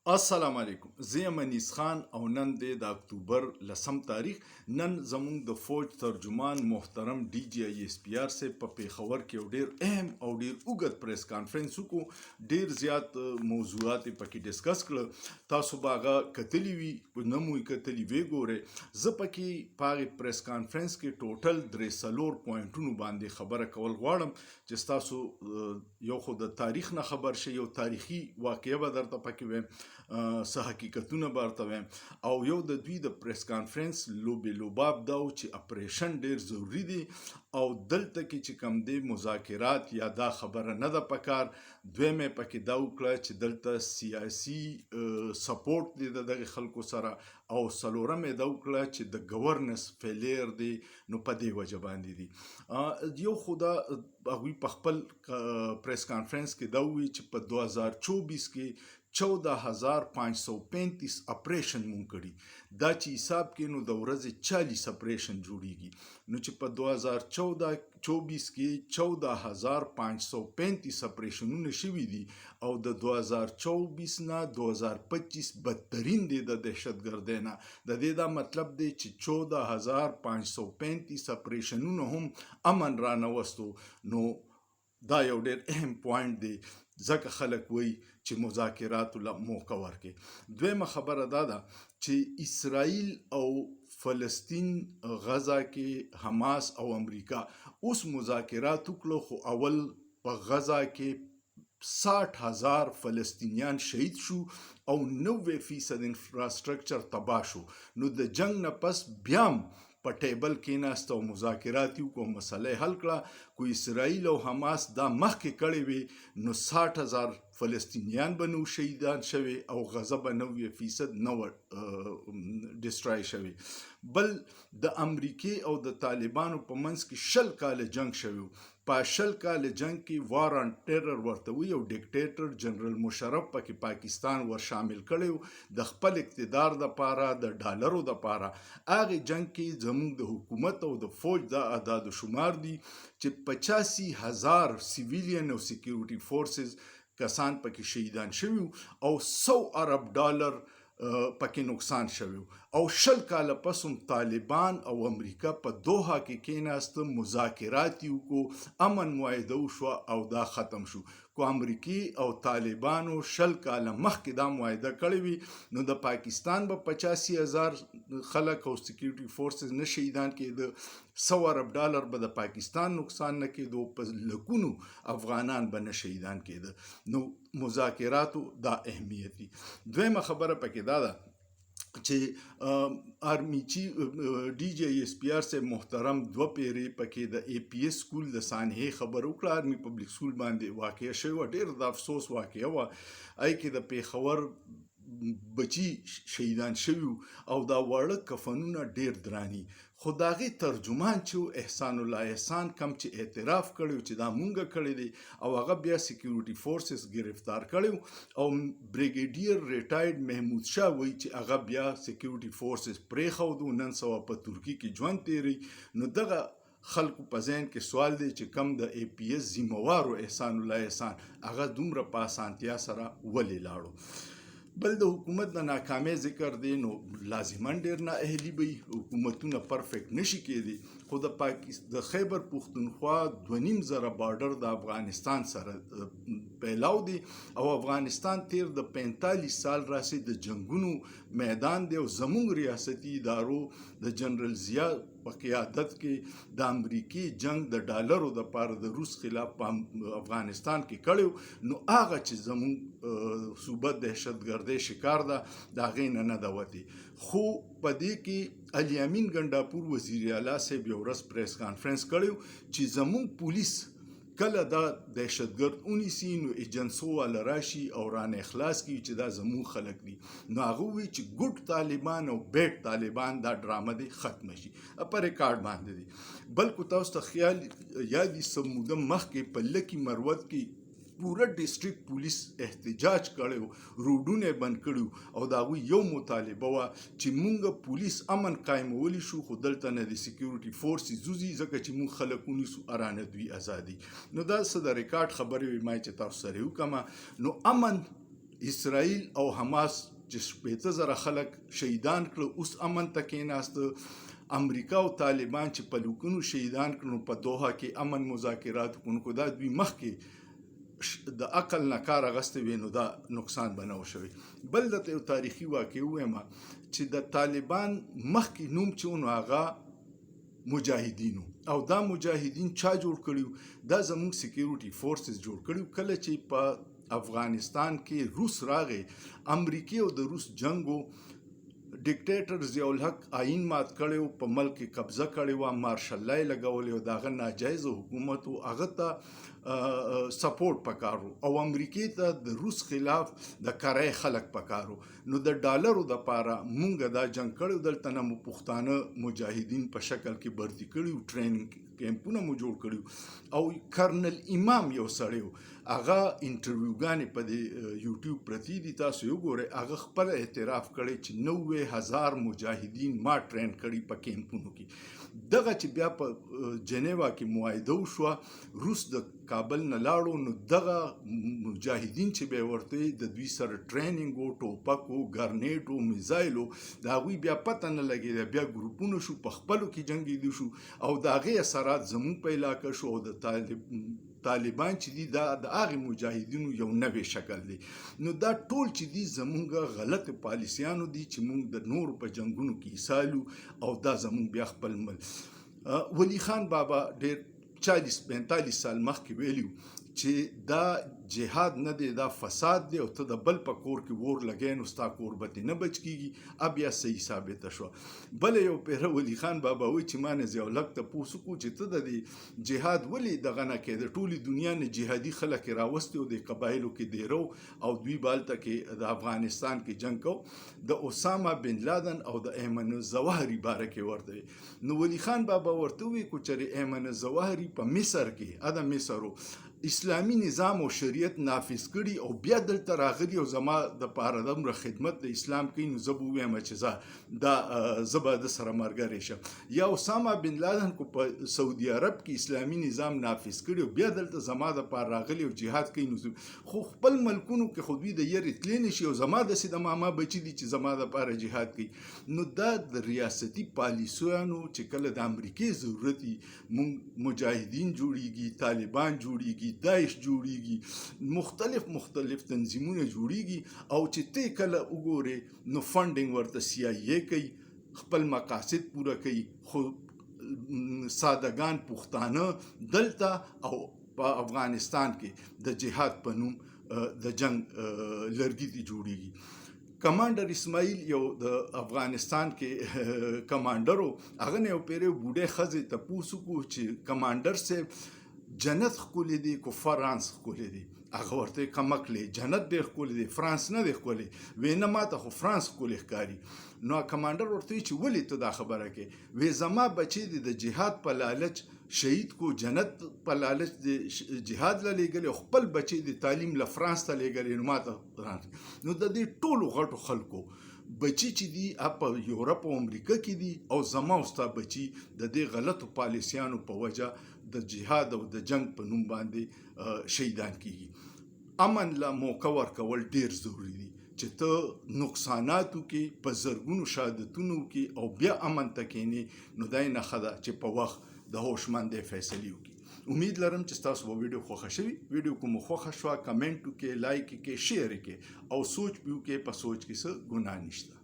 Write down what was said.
السلام علیکم. زه یم انیس خان او نن دی د اکتوبر 10 تاریخ. نن زموږ د فوج ترجمان محترم ډي جي آی ایس پی آر صاحب په پیښور کې یو ډیر اهم او ډیر اوږد پریس کانفرنس وکړو. ډیر زیات موضوعات یې پکې ډسکس کړل. تاسو به هغه کتلي وي، نه مو یې کتلي وی ګورئ. زه پکې په هغې پریس کانفرنس کې ټوټل 3 پوینټونو باندې خبره کول غواړم چې ستاسو یو خو د تاریخ نه خبر شئ، یو تاریخي واقعه به درته پکې وایم، څه حقیقتونه به ورته وایم، او یو د دوی د پریس کانفرنس لوباب دا و چې اپریشن ډیر ضروري دی او دلته کې چې کوم دی مذاکرات یا دا خبره نه ده پکار. دویمه پکې دا وکړه چې دلته سیاسي سپورټ دی د دغه خلکو سره، او څلورمه دا وکړه چې د گورننس فیلیر دی. نو په دې وجه باندې دی یو خدا هغوی په خپل پریس کانفرنس کې دا وویل چې په 2024 کې 14,535 اپریشن مونږ کړي. دا چې حساب کې نو د ورځې 40 اپریشن جوړیږي. نو چې په 2024 کې 14,535 اپریشنونه شوي دي او د 2024 نه 2025 بدترین دی د دهشتګردۍ نه. د دې دا مطلب دی چې 14,535 اپریشنونه هم امن را نوستو. نو دا یو ډیر اهم پوینټ دی، ځکه خلک وایي چې مذاکراتو له موقع ورکړي. دویمه خبره دا ده چې اسرائیل او فلسطین غزا کې حماس او امریکا اوس مذاکرات وکړو، خو اول په غزا کې 60,000 فلسطینیان شهید شو او 90% انفراسترکچر تباه شو. نو د جنگ نه پس بیام په ټیبل کې ناست او مذاکرات یو کو مسله حل کړه. کو اسرائیل او حماس دا مخکې کړی وي نو 60,000 فلسطینیان به نو شهیدان شوي او غزه به 90% نه ډسټرای شوي. بل د امریکې او د طالبانو په منځ کې 60 کاله جنگ شوی. په 60 کاله جنگ کې وار آن ټیرر ورته وي، او ډیکټیټر جنرال مشرف پکې پاکستان ور شامل کړی د خپل اقتدار د پاره، د ډالرو د پاره. هغه جنگ کې زموږ د حکومت او د فوج د اعداد و شمار دي چې 85,000 سیویلین او سیکیورټي فورسز کسان پکې شهیدان شوي او 100 ارب ډالر پکې نقصان شوی. او 60 کاله پس هم طالبان او امریکا په دوحه کې کېناسته، مذاکرات یې وکړو، امن معاهده وشوه او دا ختم شو. کو امریکې او طالبانو 60 کاله مخکې دا معاهده کړې وي نو د پاکستان به 85,000 خلک او سیکیورټي فورسز نه شهیدان کېده، 100 ارب ډالر به د پاکستان نقصان نه کېدو، په لکونو افغانان به نه شهیدان کېده. نو مذاکراتو دا اهمیت دی. دویمه خبره پکې دا ده چې آرمی چیف ډي جي آی ایس پی آر صاحب محترم 2 پیرې پکې د اے پی ایس سکول د سانحې خبر وکړه. آرمی پبلک سکول باندې واقع شوی، ډیر د افسوس واقعه وه. ای کې د پیښور بچی شهیدان شوي او دا واړه کفنونه ډیر دراني. خو د هغې ترجمان چې احسان الله احسان کم چې اعتراف کړی چې دا مونږه کړی دی، او هغه بیا سیکیورټي فورسز گرفتار کړی او بریګیډیر ریټایرډ محمود شاه وایي چې هغه بیا سیکیورټي فورسز پرېښودو، نن سبا په ترکي کې ژوند تیری. نو دغه خلکو په ذهن کې سوال دی چې کم د اے پی ایس ذموارو احسان الله احسان هغه دومره په اسانتیا سره ولې لاړو. بل د حکومت د ناکامۍ ذکر دی. نو لازما ډیر نااهلي به حکومتونه پرفیکټ نشي کېدی، خو د خیبر پښتونخوا 2.5 بارډر د افغانستان سره پیلاو دی او افغانستان تیر د 45 سال راسي د جنگونو میدان دی، او زموږ ریاستي ادارو د جنرال ضیا په قیادت کې د امریکې جنگ د ډالرو د پاره د روس خلاف په افغانستان کې کړیو. نو هغه چې زموږ صوبه دهشتګردۍ شکار ده د هغې نه ده وتې. خو په دې کې علي امین ګنډاپور وزیر اعلی صاحب یو ورځ پریس کانفرنس کړی چې زموږ پولیس کله دا دهشتګرد ونیسي نو ایجنسو والا راشي او رانه اخلاص کی چې دا زموږ خلک دي. نو هغه وی چې ګډ طالبان او بیٹ طالبان دا ډرامه دی ختم شي، په ریکارډ باندې دي. بلکې تاسو ته خیال یادي سموده مخکې په لکی مروت کې پوره ډیسټریکټ پولیس احتجاج کړو، روډونه بند کړو او دا یو مطالبه وا چې مونږ پولیس امن قائمولی شو، خو دلته نه د سکیورټي فورسز زوزي ځکه چې مونږ خلکونی سو ارانه دوی ازادي. نو دا څه د ریکارډ خبرې ما چې تاسو سره وکم. نو امن اسرائیل او حماس چې 15,000 خلک شهیدان کړل، اوس امن ته کېناسته. امریکا او طالبان چې په لکونو شهیدان کړل په دوحه کې امن مذاکرات کوونکو، دا دوی مخکې د عقل نه کار اخیستی وي، نو دا نقصان به نه و شوی. بل درته یو تاریخي واقع ووایم چې د طالبان مخکې نوم چې و نو هغه مجاهدینو، او دا مجاهدین چا جوړ کړي؟ دا زموږ سکیورټي فورسز جوړ کړي. کله چې په افغانستان کې روس راغی، امریکای او د روس جنگو، ډیکټیټر ضیاء الحق آئین مات کړی و، په ملک کې قبضه کړې وه، مارشل لا یې لګولې و، د هغه ناجایز حکومت و، هغه ته سپورټ پکار و، او امریکای ته د روس خلاف د کرای خلک پکار و. نو د ډالرو دپاره مونږ دا جنګ کړی، دلته نه مو پښتانه مجاهدین په شکل کې برتي کړي، ټریننګ کیمپونه مو جوړ کړي. او کرنل امام یو سړی و، هغه انټرویوګانې په دې یوټیوب پرتی دي، تاسو یې وګورئ. هغه خپل اعتراف کړی چې 90,000 مجاهدین ما ټرین کړي په کیمپونو کې. دغه چې بیا په جنیوا کې معاهده وشوه، روس د کابل نه لاړو، نو دغه مجاهدین چې به ورته د دوی سره ټریننګ و، ټوپک و، ګرنیټ و، میزایل و، د هغوی بیا پته نه لګېده، بیا ګروپونه شو، په خپلو کې جنګېدو شو، او د هغې اثرات زموږ په علاقه شو. او د طالبان چې دي دا د هغې مجاهدینو یو نوی شکل دی. نو دا ټول چې دي زموږ غلط پالیسیانو دي چې موږ د نورو په جنګونو کې ایسالو، او دا زموږ بیا خپل ولی خان بابا ډېر 40-45 سال مخکې ویلي چې دا جهاد نه دی، دا فساد دی، او ته د بل په کور کې ور لګې نو ستا کور به ترې نه بچ کېږي. بیا صحیح ثابته شوه. بله یو پیره ولی خان بابا وایي چې ما نه ضیاء الحق تپوس وکړو چې ته د دې جهاد ولې دغه نه کوې؟ د ټولې دنیا نه جهادي خلک یې راوستي او د قبایلو کې دیرو، او دوی به هلته کې د افغانستان کې جنګ کو. د اسامه بن لادن او د ایمن الظواهري باره کې ورته وي. نو ولی خان بابا ورته وایي که چېرې ایمن الظواهري په مصر کې، د مصر اسلامي نظام او شریعت نافذ کړي، او بیا دلته راغلي او زما دپاره دومره خدمت د اسلام کوي، نو زه به ووایم چې زه به د سره ملګری شم. یا اسامه بن لادن کو په سعودي عرب کې اسلامي نظام نافذ کړي، او بیا دلته زما دپاره راغلي او جهاد کوي، نو خو خپل ملکونو کې خو دوی د یرې تللی نه شي، او زما داسې د ماما بچي دي چې زما دپاره جهاد کوي. نو دا د ریاستي پالیسیانو چې کله د امریکای ضرورت وي، موږ مجاهدین جوړیږي، طالبان جوړیږي، داعش جوړیږي، مختلف تنظیمونه جوړیږي، او چې ته کله وګورې نو فنډینګ ورته CIA کوي، خپل مقاصد پوره کوي. خو سادهګان پښتانه دلته او په افغانستان کې د جهاد په نوم د جنگ لرګي دي جوړیږي. کمانډر اسماعیل یو د افغانستان کې کمانډر و، هغه نه یو پیرې بوډۍ ښځې تپوس وکړو چې کمانډر صاحب جنت ښکلی دی که فرانس ښکلی دی؟ هغه ورته کمکلې جنت ډېر ښکلی دی، فرانس نه دی ښکلی. وی نه ما ته خو فرانس ښکلی ښکاري. نو کمانډر ورته وی چې ولې ته دا خبره کوې؟ وی زما بچی دی د جهاد په لالچ شهید کو، جنت په لالچ د جهاد له لېږلې، او خپل بچی د تعلیم له فرانس ته لېږلې، نو ما ته. نو د دې ټولو غټو خلکو بچی چې دي په یورپ او امریکا کې دي، او زما او ستا بچي د دې غلطو پالیسیانو په وجه د جهاد او د جنگ په نوم باندې شهیدان کیږي. امن له موقع ورکول ډیر ضروری دي چې ته نقصاناتو کې په زرګونو شهادتونو کې او بیا امن ته کینې، نو دا یې نښه ده چې په وخت د هوشمندۍ فیصلې وکړي. امید لرم چې ستاسو به ویډیو خوښه شوي. ویډیو که مو خوښه شوه کمنټ وکړئ، لایک یې کړئ، شیر یې کړئ، او سوچ به وکړئ. په سوچ کې څه ګناه نشته.